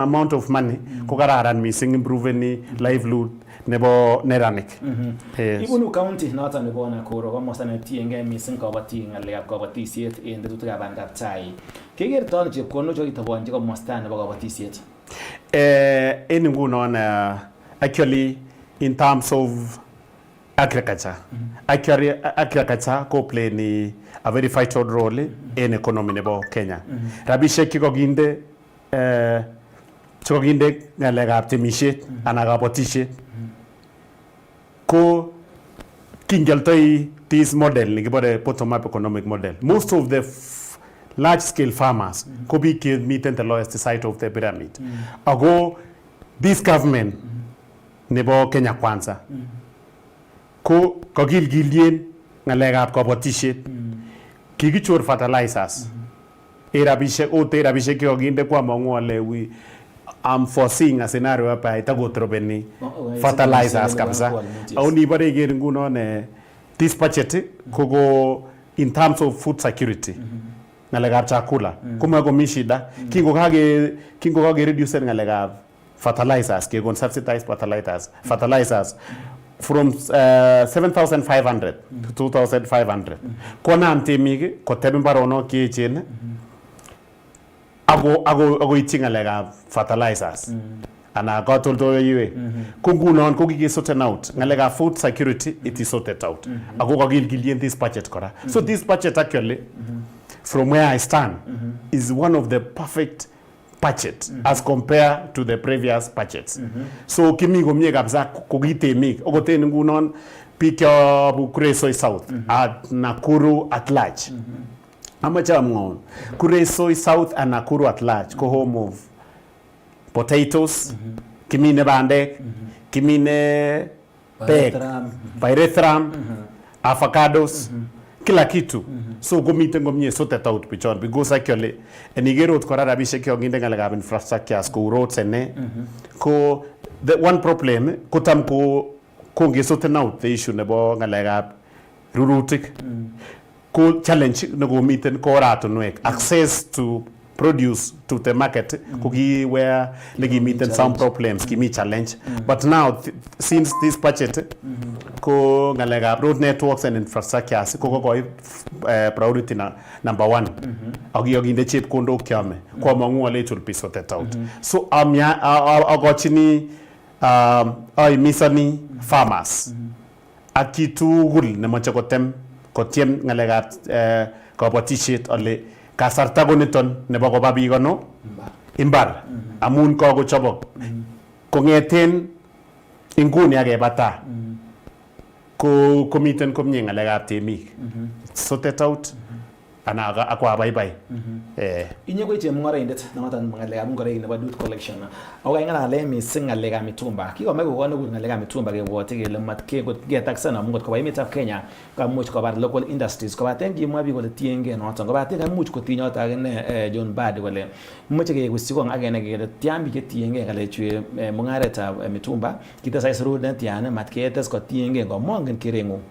amount of money ko kararan missing improving livelihood nebo neranik. Ibunu county noton nebo Nakuru komosta ne tienge missing kabatik ngalekab kabatisiet en tetutikab bandab tai. Kekerto ano chepkondok che kitobonji komosta nebo kabatisiet? En ngunon actually in terms of agriculture. Agriculture ko play a very vital role in economy nebo Kenya. Rabishek kikokinde chokinde ngalekab temisiet anan kabatisiet ko kingeltoi this model nikibore bottom up economic model. Most of the large scale farmers ko biik miten the lowest side of the pyramid. Ago this government nebo Kenya Kwanza ko kakilgilien ngalekab kabatisiet. Kikichor fertilizers. Rabishek kikokinde kwa mangu ale I'm foreseeing a scenario whereby itagotropeni fertilizers kabisa. Auni bare iger ngunon this budget kogo in terms of food security. Ngalekab chakula. Kuma komi shida. Kingo kage reduce ngalekab fertilizers, kekon subsidized fertilizers from 7,500 to 2,500. Konam temik koteb mbaronok cheechen ago itching ngalekab fertilizers. Ana katoltoleiwek. Ko ngunon ko kikisorten out. Ngalekab food security it is sorted out. Ago kakilgilien this budget kora. So this budget actually from where I stand is one of the perfect budget as compared to the previous budgets. So kimi komie kabisa kokitemik okoten ngunon biik yobu Kuresoi South at Nakuru at large. Amache amwaun Kuresoi South and Nakuru at large ko home of potatoes, kimine bandek, kimine peg, pyrethrum, avocados, kila kitu. So gomiten komie sorted out pichon because actually enigerot kora rabishek yonginde ngalekab infrastructure ko roads ene ko the one problem kotam ko ngesorten out the issue nebo ngalekab rurutik ko challenge negomiten ko oratunwek access to produce to the market kuki where negimiten some problems kimi challenge but now since this budget ko ngalekab road networks and infrastructures ko priority number 1 agiyoginde chepkondok kyame ko mangu ale it will be sorted out so agochini misani farmers akitugul nemoche kotiem ngalekab kabatisiet ale kasarta koniton nebo koba biik ano imbar amun kakochobok kongeten inguni akebata ko komiten komie ngalekab temik sorted out ana akwa bye. Inye ko chemung'araindet noton ngalekab ngoroik nebo duty collection. Ako ngalale missing ngalekab mitumba. Kikomach kokon nekut ngalekab mitumba kebwote kele matke kot getaksen amun kot koba emetab Kenya kamuch kobar local industries kobaten kimwa biik kole tienge noton kobaten kamuch kotinyot akine John Bad kole moche kekusiko akene kele tian biik chetienge ngalechu mungaretab mitumba kitesai serut netian matketes kotienge komongen kerengung.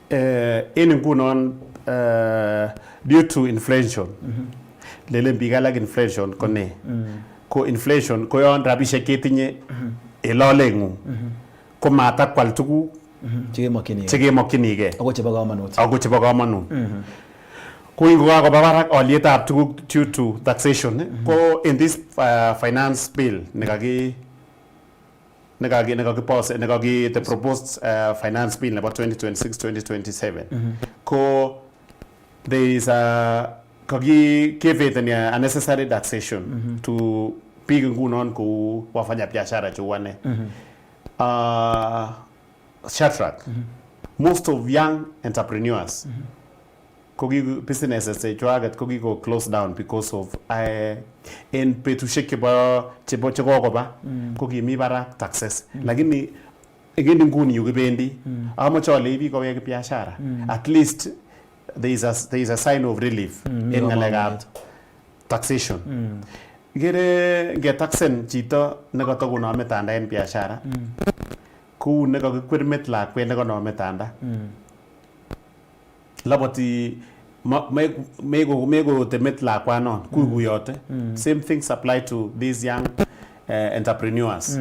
En ngunon due to inflation lelen biik alak inflation ko ne ko inflation ko yon rabishek ketinye elolengung ko matakwal tuguk chekemokyinige ako chebo komonut ko ingokakoba barak olietab tuguk due to taxation ko in this finance bill the proposed finance bill about 2026-2027 ko there is a give a necessary taxation to big ngunon ku wafanya biashara chuwane Shadrach most of young entrepreneurs businesses chwaget ko close down because of in petushek chebo chekokoba ko kimi barak taxes lakini again nguni yukibendi amache ale biik kowek biashara at least there is a sign of relief in ngalekab taxation gere ngetaxen chito nekatakonome tanda en biashara kou nekakikwer met lakwet nekanome tanda laboti meko temet lakwanon kuikuyote same things apply to these young entrepreneurs.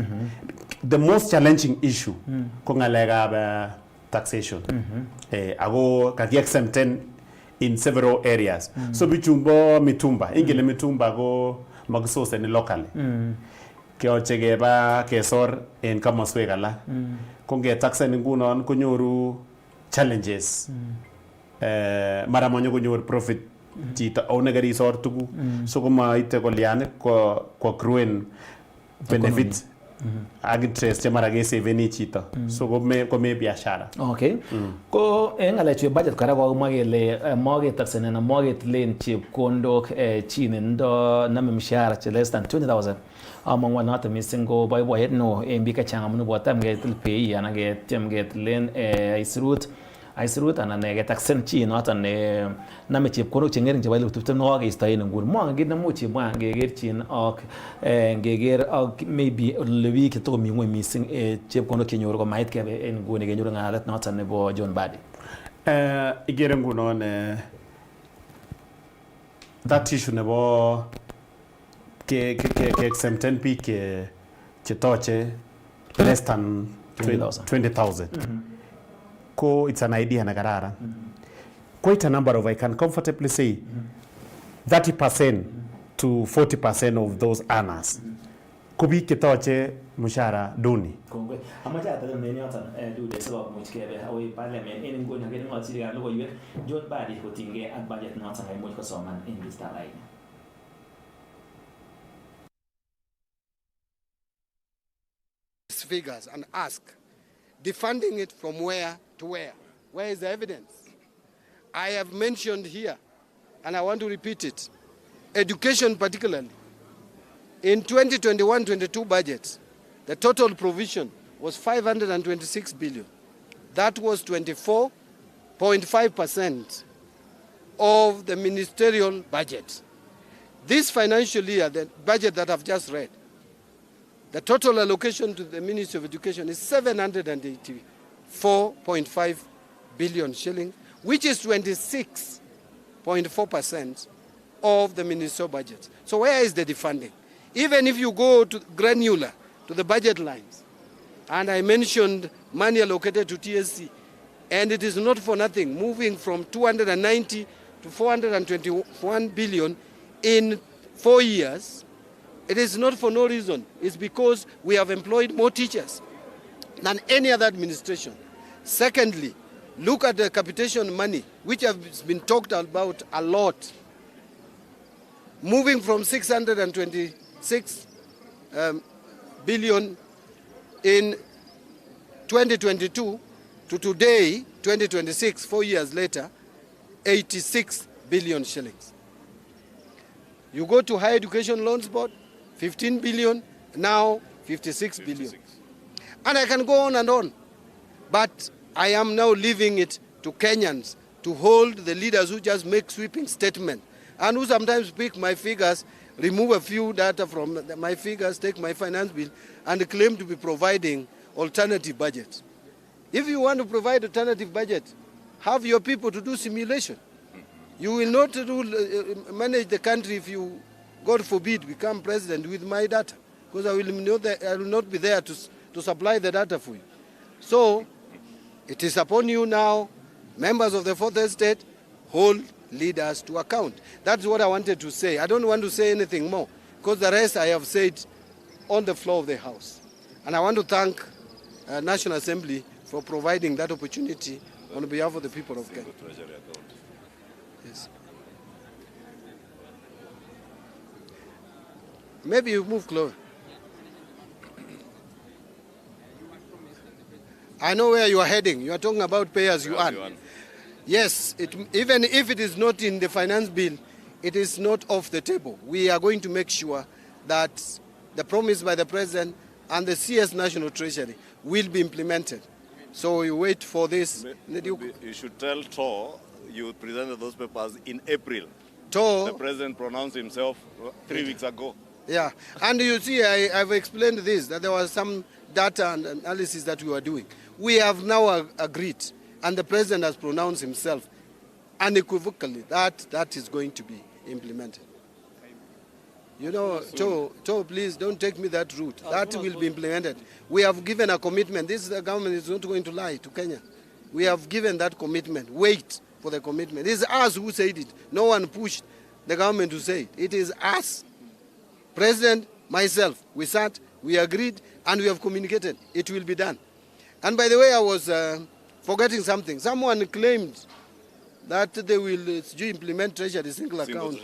The most challenging issue ko ngalekab taxation. Ako kaki-exempten in several areas. So bichumbo mitumba, ingele mitumba ko magisoseni locally. Keoche keba kesor en komoswek alak. Ko ngetaxen ngunon konyoru challenges. Mara manyo konyor profit chito one karisor tuguk. So komaite kolian ko accruen benefit ak interest che mara kesaveni chito. So kome biashara. Okay. Ko en ngalechu budget kora ko kele maketaxen anan maketilen chepkondok chi nendo name mshahara che less than 20,000. Among one not missing go by boy no en bika changa munu botam getil pay ana getem getlen isroot ana negetaxen chi not an name chepkondok che ngering che bailo tuptem no ga istay ngur mo ngid na muchi mo ngeger chin ok ngeger ok maybe lewi ke to mi ngwe missing chepkondok ke nyoro ko mait ke en ngone ke nyoro ngalat not an bo John Badi igere ngunon that issue nebo ke exempten peak che toche less than 20,000. Ko it's an idea na kararan. Quite a number of, I can comfortably say 30% to 40% of those earners kubi ke toche mushara duni. Kongwe amaja ata ne nyota do de sabab muchkebe hawi parliament en ngoni ngene ngoti ga logo ywe John Badi ko tinge ak budget na tanga mo ko soman in this time. Figures and ask, defunding it from where to where? Where is the evidence? I have mentioned here, and I want to repeat it, education particularly. In 2021-22 budget, the total provision was 526 billion. That was 24.5% of the ministerial budget. This financial year, the budget that I've just read, the total allocation to the Ministry of Education is 784.5 billion shillings, which is 26.4% of the ministerial budget. So where is the defunding? Even if you go to granular, to the budget lines, and I mentioned money allocated to TSC, and it is not for nothing, moving from 290 to 421 billion in 4 years. It is not for no reason. It's because we have employed more teachers than any other administration. Secondly, look at the capitation money, which has been talked about a lot. Moving from 626 billion in 2022 to today, 2026, 4 years later, 86 billion shillings. You go to Higher Education Loans Board, 15 billion, now 56 billion. And I can go on and on. But I am now leaving it to Kenyans to hold the leaders who just make sweeping statements and who sometimes pick my figures, remove a few data from my figures, take my finance bill, and claim to be providing alternative budgets. If you want to provide alternative budget, have your people to do simulation. You will not manage the country if you, God forbid, become president with my data, because I will not be there to supply the data for you. So it is upon you now, members of the Fourth Estate, hold leaders to account. That's what I wanted to say. I don't want to say anything more, because the rest I have said on the floor of the House. And I want to thank National Assembly for providing that opportunity on behalf of the people of Kenya. Yes. Maybe you move closer. I know where you are heading. You are talking about pay as you earn. Yes, even if it is not in the finance bill, it is not off the table. We are going to make sure that the promise by the President and the CS National Treasury will be implemented. So we wait for this. You should tell TOR you presented those papers in April. TOR, the President pronounced himself 3 weeks ago. Yeah, and you see, I've explained this, that there was some data and analysis that we were doing. We have now agreed, and the President has pronounced himself unequivocally that that is going to be implemented. You know, Joe, please don't take me that route. That will be implemented. We have given a commitment. This government is not going to lie to Kenya. We have given that commitment. Wait for the commitment. It is us who said it. No one pushed the government to say it. It is us. President, myself, we sat, we agreed, and we have communicated. It will be done. And by the way, I was forgetting something. Someone claimed that they will implement treasury single account,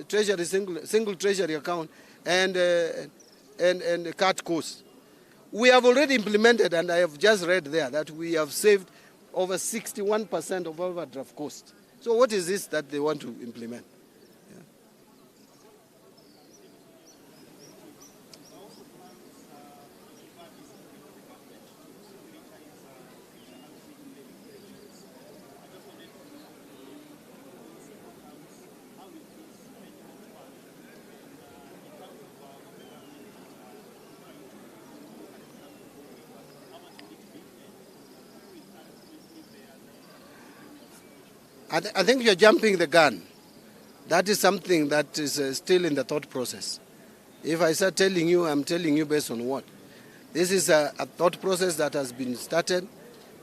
treasury single treasury account, and cut costs. We have already implemented, and I have just read there that we have saved over 61% of overdraft cost. So what is this that they want to implement? I think you're jumping the gun. That is something that is still in the thought process. If I start telling you, I'm telling you based on what? This is a thought process that has been started,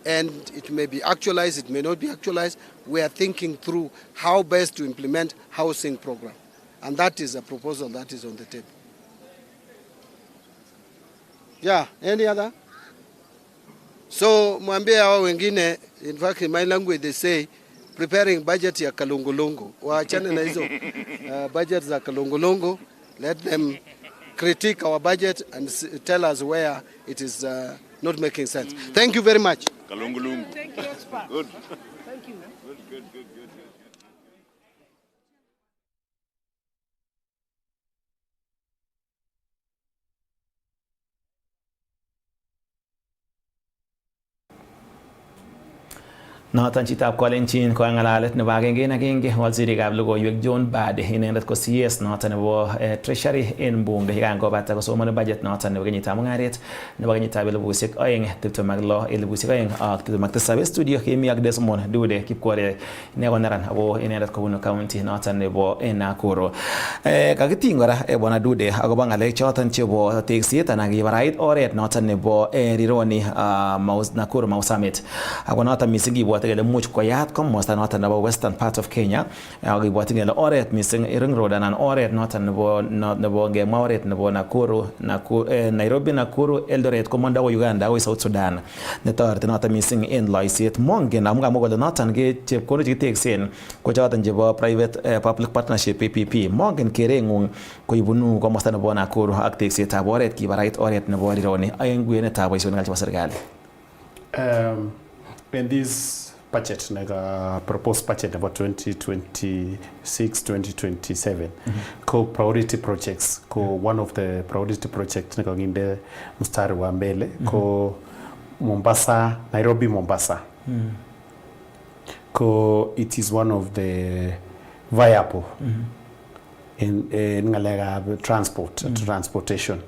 and it may be actualized, it may not be actualized. We are thinking through how best to implement housing program. And that is a proposal that is on the table. Yeah, any other? So, mwambie hao wengine, in fact in my language they say, preparing budget ya kalongolongo. Waachane na hizo budget za kalongolongo. Let them critique our budget and tell us where it is not making sense. Thank you very much. Kalongolongo. Thank you, expert. Good. Thank you. Good. Noton chitab kolenjin ko ngalalet nebo agenge wazirikab logoiwek John Badi inendet ko CS noton nebo Treasury en Bunge yekan kobata kosomoni budget noton nebo kenyitab mungaret nebo kenyitab 2026-2027 studio kemi ak Desmond Dude Kipkore ne koneran ako inendet kobunu county noton nebo Nakuru. Kakiting kora bwana Dude akobo ngalek choton chebo tekset anan kibarait oret noton nebo Rironi Nakuru Mau Summit ako noton mising kibwote kele much koyat komosta noton nebo western part of Kenya akibwote kele oret mising Ring Road anan oret noton nebo ngemwa oret nebo Nairobi Nakuru Eldoret komondo ko Uganda akoi South Sudan netoreti noton mising en loiset mongen amu kamwa kole noton ke chepkondok chekiteksen ko choton chebo private public partnership PPP mongen kerengung koibunu komosta nebo Nakuru ak teksetab oret kibarait oret nebo Rironi en kwenetab boisionik chebo serikali. In this budget, proposed budget about 2026-2027, co-priority projects, one of the priority projects in the mstari wa mbele, Mombasa, Nairobi, Mombasa. It is one of the viable in transportation.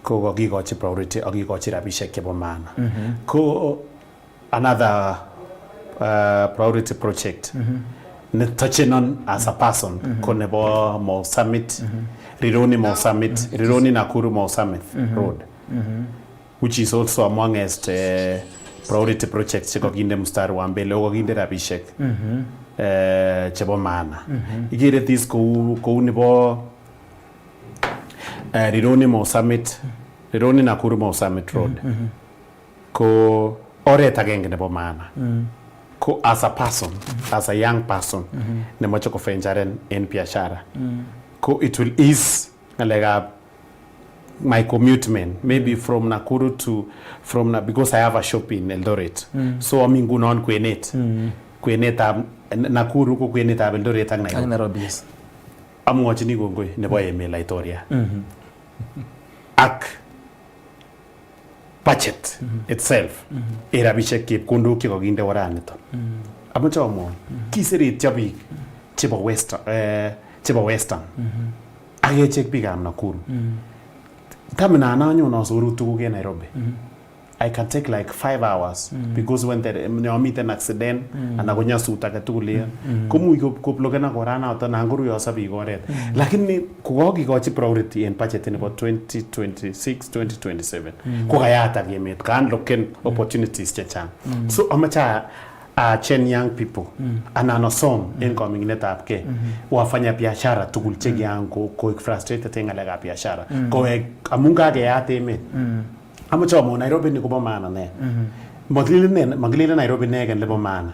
Ko gigochi priority, gigochi rabishek chebo maana. Another priority project touching on as a person konebo Mau Summit, Rironi Mau Summit, Rironi Nakuru Mau Summit road, which is also amongst priority projects chekokinde mstari wa mbele kokinde rabishek chebo maana. Ikere this kou nebo Rironi Mau Summit, Rironi Nakuru Mau Summit road. Ko oret agenge nebo maana. Ko as a person, as a young person, nemoche kofenjaren en biashara. Ko it will ease my commutement, maybe from Nakuru to because I have a shop in Eldoret. So I'm ngunon kwenet. Kwenetab Nakuru ko kwenetab Eldoret ak Nairobi. Yes. Amwochini kongoi nebo Emil Laitoria. Ak budget itself rabishek chepkondok chekokinde oraniton. Amoche amwoi kiseretyo biik chebo western ak echek biikab Nakuru. Taminan anyon asoru tuguk en Nairobi. I can take like 5 hours because when there meet an accident and ako nyasut age tugul yan komuch koblokena koranoto nan koruyoso biik oret lakini kokokikochi priority en budget nebo 2026-2027 kokayatak emet kaunlocken opportunities chechang so amache chen young people anan osom en koming'inetabgei wafanya biashara tugul chekian koik frustrated en ng'alekab biashara kowek amun kakeyat emet amache amwa Nairobi ni kobo maana ne makilile Nairobi negen lebo maana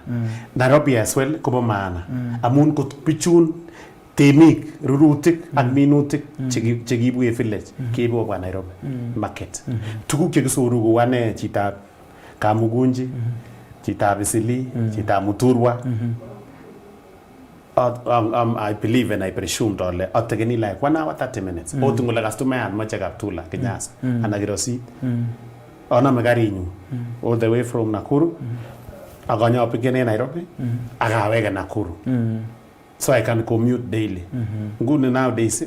Nairobi as well kobo maana amun kot bichun temik rurutik ak minutik chekiibu en village keibu kobwa Nairobi market tuguk chekisoru kou ane chitab Kamugunji chitab Isili chitab Muturwa I believe and I presume dole atekeni like 1 hour 30 minutes otungule customer mache kaptula Kenyasa anagirosi ona magarinyu all the way from Nakuru aganya opigene Nairobi agawega Nakuru so I can commute daily nguni nowadays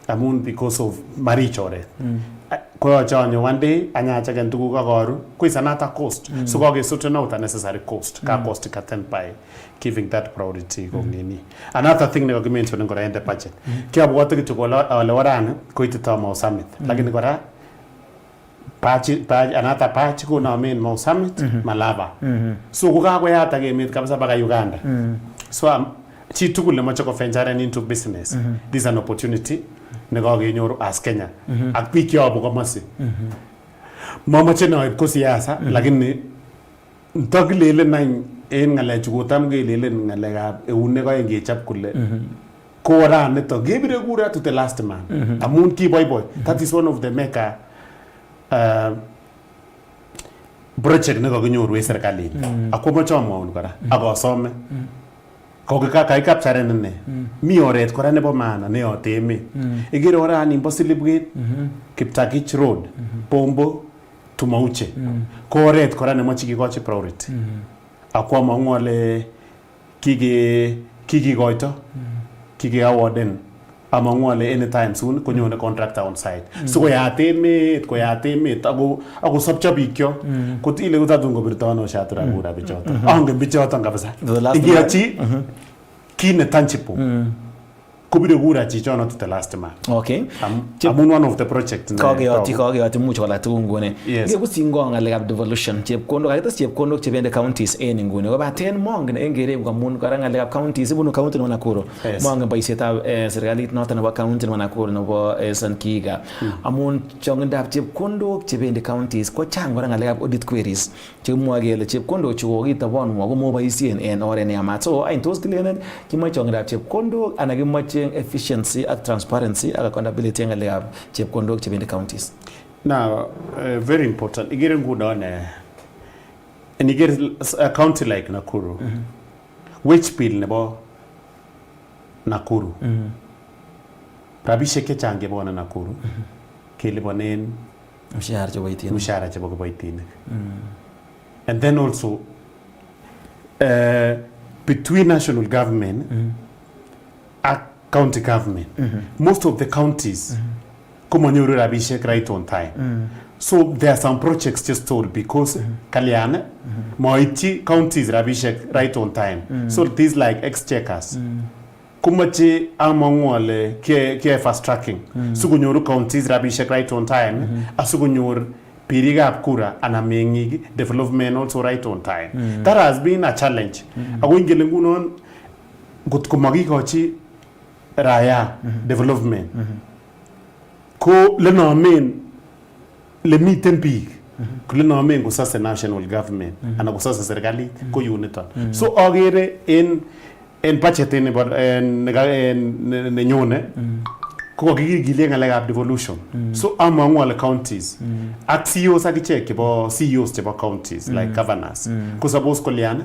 amun because of marichore ko chanyo one day anyacha gen tuguk akoru kuisa nata cost so ko gesort out unnecessary cost ka cost ka ten by giving that priority kongini another thing ne mention ngora ende budget kiabwote kitu ole warane koitita Mau Summit lakini kora pachi another pachi ko na main Mau Summit Malaba so kukakoyata emet kabisa baka Uganda so chi tugul nemache ko venture into business this is an opportunity nekakenyoru as Kenya ak biik yobu komasi mamache noib ko siasa lakini ntakilele nany en ngalechu kotam kelelen ngalekab eunek aeng kechap kole ko oranito kebire kura to the last man amun kiboiboy that is one of the mega project nekakinyoru en serikalit akomache amwaun kora akosome kakikapcharen ine mi oret kora nebo maana neyote emet ikere orani bo Silibwet Kiptagich Road Bombo to Mauche ko oret kora nemoche kikochi priority akwa mang'u ale kikikoito kikeawarden amang'u ale anytime soon konyone contractor on site so koyat emet ako sobcho biikyo kotile kotatun kobirto ano shatura kura bichoto angen bichoto kabisa ikiachi kit ne tangible kubire kura chichono to the last man okay amun one of the project kakeyoti much wala tuguk nguni ngekusingo ngalekab devolution chepkondok akites chepkondok chebende counties en nguni kobaten mongen en kereb amun kora ngalekab counties ibunu county nebo Nakuru mongen boisietab serikalit noton nebo county nebo Nakuru nebo Sankiga amun chongindab chepkondok chebende counties ko chang kora ngalekab audit queries chekimwoe kele chepkondok chu kokitobonwa ko moboisien en oret neyamat so ain tos kilenen kimoche chongindab chepkondok anan kimoche efficiency and transparency and accountability en ngalekab chepkondok chebende counties. Now, very important. Igere ngudo ne a county like Nakuru. Which bill nebo Nakuru? Rabishek chechang chebone Nakuru. Keliponen mshahara chebo kiboitinik. And then also between national government and county government, most of the counties kumanyoru rabishek right on time. So there are some projects just told because Kalyana moiti counties rabishek right on time. So these like exchequers. Kumachi amangwale ke fast tracking. Sugunyoru counties rabishek right on time. Asugunyoru pirigap kura anamengi development also right on time. That has been a challenge. Ako ingele ngunon gut kumagikochi raya development ko lenomen le miten biik ko lenomen ko sase national government ana ko sase serikali ko uniton so agere en budget nenyone ko kikigile ngalekab devolution so among all counties at CEOs akichek chebo CEOs chebo counties like governors ko suppose kolyan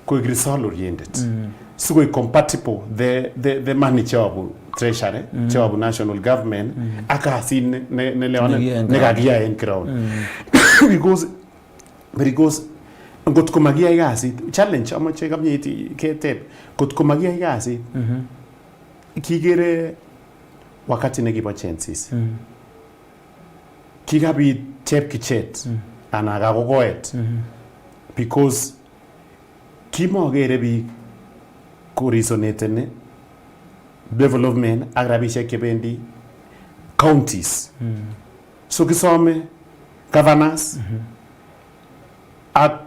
ko result oriented so we compatible the money job treasury job national government akasi ne leona negagia en crowd because ngot ko magia igasi challenge amache kamnyeti ketep ngot ko magia igasi kigere wakati nekibo chances kikabit chepkichet ana kakokoet because kimogere biik koresoneteni development ak rabisiek chebendi counties so kisome governors ak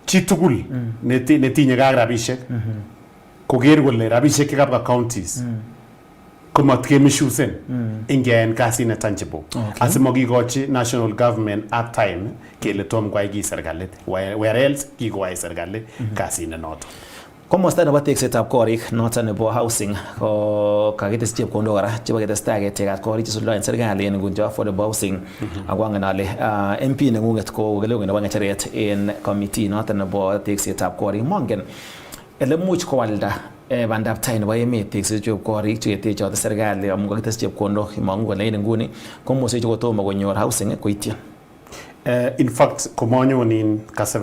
chitugul netinye ak rabisiek koker kole rabisiek chekabwa counties komat kemishusen ingeyaen kasit ne tangible asimokikochi national government at time kele tom koyai ki serikalit where else kikoyai serikalit kasit ne noto. Komosta nebo teksetab korik noton nebo housing ko kakites chepkondok kora chebo ketestai ketekat korik chesuldaen serikali en nguni affordable housing ako angen ale MP nengunget ko kelewet nebo ngecheret en committee noton nebo teksetab korik mongen ele much kowalda bandab tai nebo emet teksetab korik cheketechote serikali amun kakites chepkondok imangu kole en nguni komuche kotomo konyor housing koityin. In fact komanyonin KASS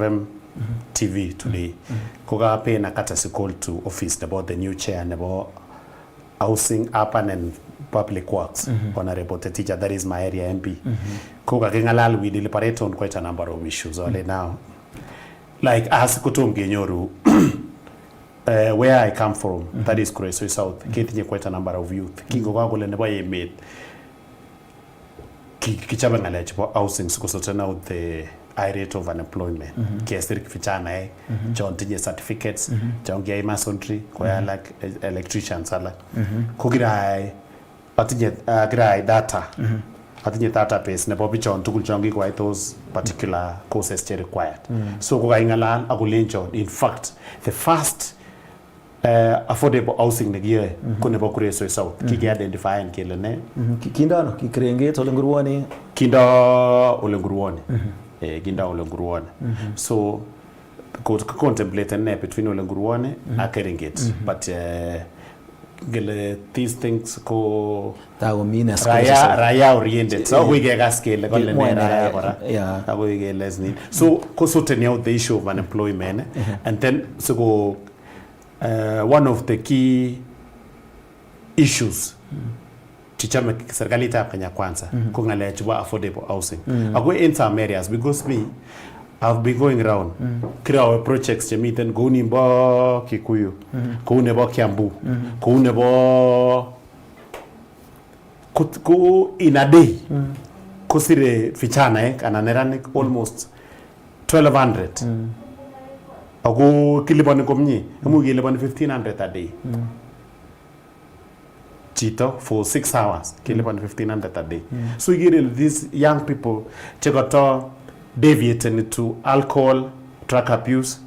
TV today. Koga pay na courtesy call to office about the new chair nebo housing, urban and public works. Honorable Teacher, that is my area MP. Koga kingalal we deliberate on quite a number of issues only now. Like as kutum genyoru where I come from, that is Kuresoi South. Ketinye quite a number of youth. Kingo kagole nebo emet. Kichaba ngale chebo housing so sorting out the high rate of unemployment. Kiasir vijana John tinye certificates, John gay masonry, kwa like electricians ala. Kugirai atinye girai data. Atinye database nebo bichon tugul jongi kwa those particular courses required. So kuga ingalal akulenjo in fact the first affordable housing negiye ko nebo Kuresoi South kiki identify en kele ne kindano kikrenget ole nguruoni kinda ole nguruoni kinda ole nguruoni so ko contemplate ne between ole nguruoni and Keringet but gele these things ko tago mines raya oriented so we get gas kele kole ne raya kora tago we get less need so ko sorting out the issue of unemployment and then so go one of the key issues chichame serikali ta Kenya Kwanza ko ngale chwa affordable housing ako in some areas because me I've been going around create projects chemiten go nimbo Kikuyu ko nebo Kiambu ko nebo ko in a day ko sire vijana ana neranik almost 1200 ako kilipani komnye amu kilipani 1500 a day chito for 6 hours kilipani 1500 a day so you get these young people chekoto deviate into alcohol drug abuse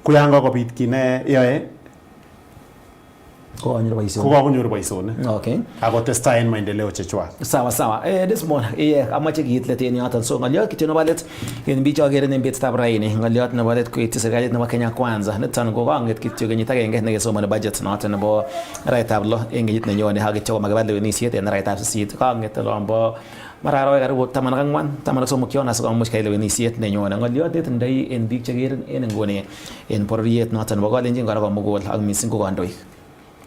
kuyanga kobit kine yoe ko anyor boisioni ko konyor boisioni okay ako testai en maendeleo chechwa sawa this morning amache kiitlet en yoton so ngaliot kityo nebo let en bicho agere en betutab raini ngaliot nebo let koityi serikalit nebo Kenya Kwanza niton ko kanget kityo kenyit agenge nekesomoni budget noton nebo arawetab 6 en kenyit nenyone ak kityo makibal lewenisiet en arawetab 8 kanget lombo mararawek karibu 13 yon asikomuch kayai lewenisiet nenyone ngaliot netindoi en biik chekeren en nguni en bororiet noton nebo Kalenjin kora komugul ak missing ko kandoik.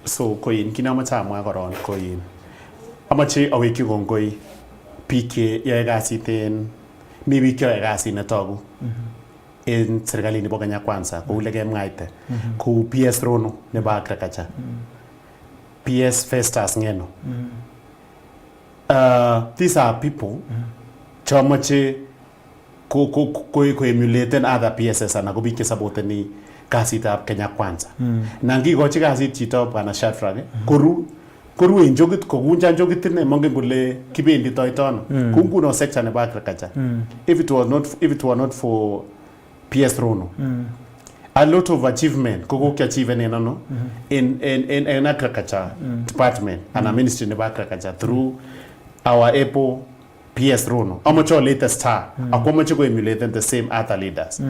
So koin kinamache amwa koron koin amache awekyi kongoi biik che yoe kasit en mi biik cheyoe kasit netogu en serikalit nebo Kenya Kwanza kou lekemwaite kou PS Rono nebo agriculture PS Festus Ngeno these are people chomoche ko emulaten other PSS ana ko biik che supporteni kasitab Kenya Kwanza nangikochi kasit chito bwana Shadrack koru en jokit kokunjan jokit ne mongen kole kibenditoito ano kou nguno sector nebo agriculture if it were not for PS Rono a lot of achievement ko achieve en ano in agriculture department and a ministry nebo agriculture through our able PS Rono amacho latest star akomache ko emulate the same other leaders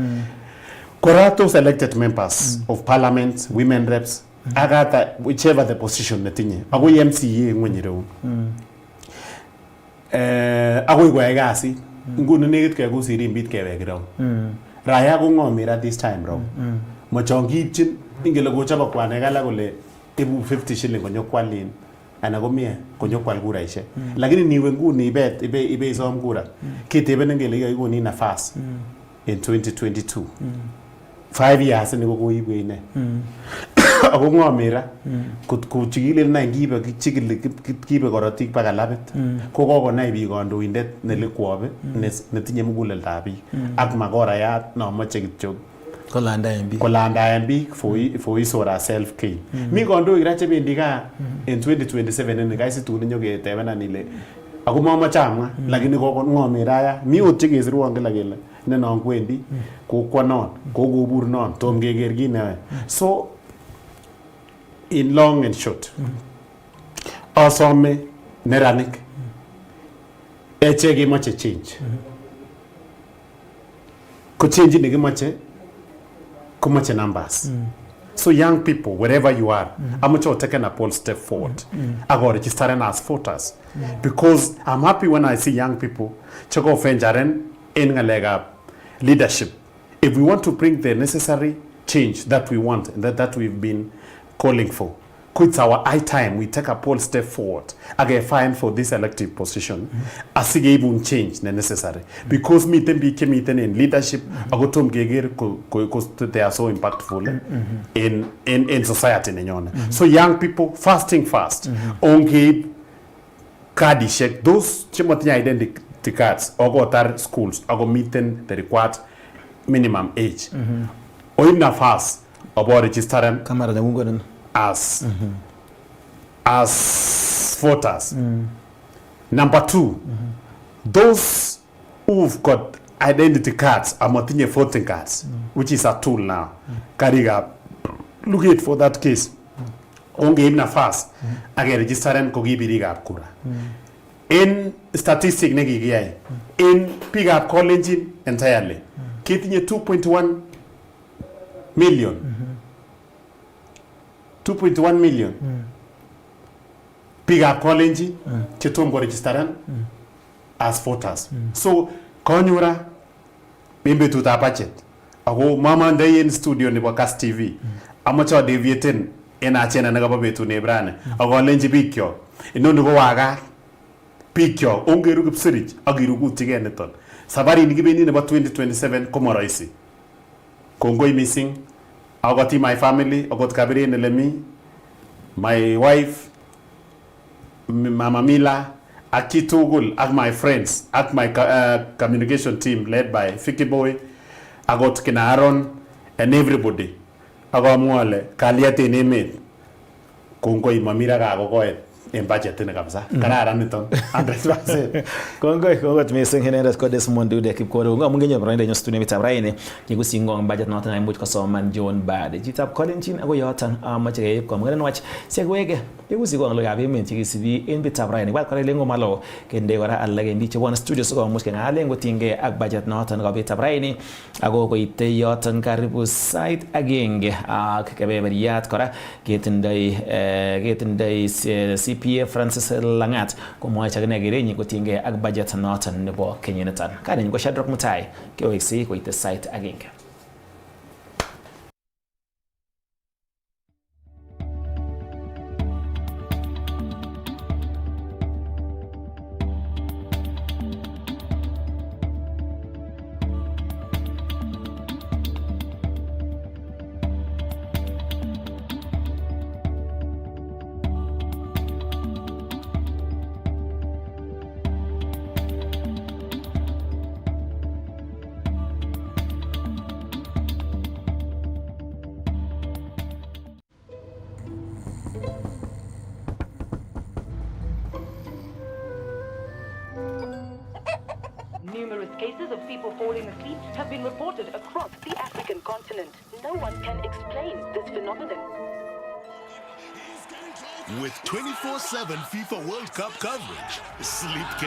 Koratos elected members of parliament, women reps, agata whichever the position netinye. Ako MCA ngwenye reun. Ako igwa egasi. Nguni negit kaya kusiri mbit kaya wegraun. Raya ko ngomira this time raun. Machongi chin ingele gochaba kwa negala kole ibu 50 shilling konyo kwalin. Ana komie konyo kwal kura ishe. Lakini niwe nguni ibe isom kura. Kitebe ngele igoni nafasi. in 2022. 5 years ni kokoibu ine. Ako ngomira kuchikile na ngibe kibe korotik baka labit ko kokonai biik kandoindet nelikwobe netinye muguleldab biik ak makorayat no moche kityo kolandaen biik for his or herself gain. Mi kandoik ra chebendi gaa in 2027 ni kaisitun nyoketebenan ile ako mamoche amwa lakini kokongomira ya mi ot chekesirwon kila kele ne non kwendi kokwo non kokobur non tom keker kit neyoe. So in long and short, asome neranik eche kemoche change. Ko change ni kemoche komoche numbers. So young people, wherever you are, amoche taken a bold step forward. I got registered as voters. Because I'm happy when I see young people choko fenjaren in ngalega leadership. If we want to bring the necessary change that we want and that we've been calling for, it's our high time we take a bold step forward again find for this elective position as even change necessary because meeting in leadership agotom geger they are so impactful in society so young people fasting fast onge card those chimotinya identity cards ogotar schools ago meeting the required minimum age oina fast about registering kamera da mungo as voters. Number 2, those who've got identity cards are motinye voting cards, which is a tool now. Kariga, look it for that case. Onge na fast, age registeren ko gibiriga kura. In statistic negigiyai, in pick up college entirely, kitinye 2.1 million. 2.1 million. Pick up college, chetom go registeren as voters. So, konyura, bimbe tuta budget. Ako mama ndai in studio ni KASS TV. Amacho deviating ena chena nagaba betu nebrane. Ako lenji pikyo. Inondo go waga pikyo ongeru kipsirich agiru kutige neton. Sabari nikibendi nebo 2027 komo rahisi. Kongoi missing. I got my family, I got Kabiri and Lemi, my wife, Mama Mila, Akitugul, and my friends, at my communication team led by Fiki Boy, I got Kinaron, and everybody. I got Mwale, Kaliate Nemet, Kongoi Mamira Gagoet, and budget in the Kabza. Kanaraniton, 100%. Kongoi missing Henry Scott this month do the keep code. Mungenyo brand in studio with Raine. You go sing on budget not time which cause man John Bad. Jitap calling chin ago yotan much come and watch. Segwege. You go on Lagabi TV in bit of Raine. What Lengo Malo can they were a legend each one studio so much can allen with tinge at budget not and go bit of Raine. I go ite yotan Caribou site again. Kabe yat kora getting the CPA Francis Langat como chagane girenyi kutinge ag budget not and nebo Kenyan kani ngo Shadrack Mutai KOXC ko ite site again. Numerous cases of people falling asleep have been reported across the African continent. No one can explain this phenomenon. With 24/7 FIFA World Cup coverage, sleep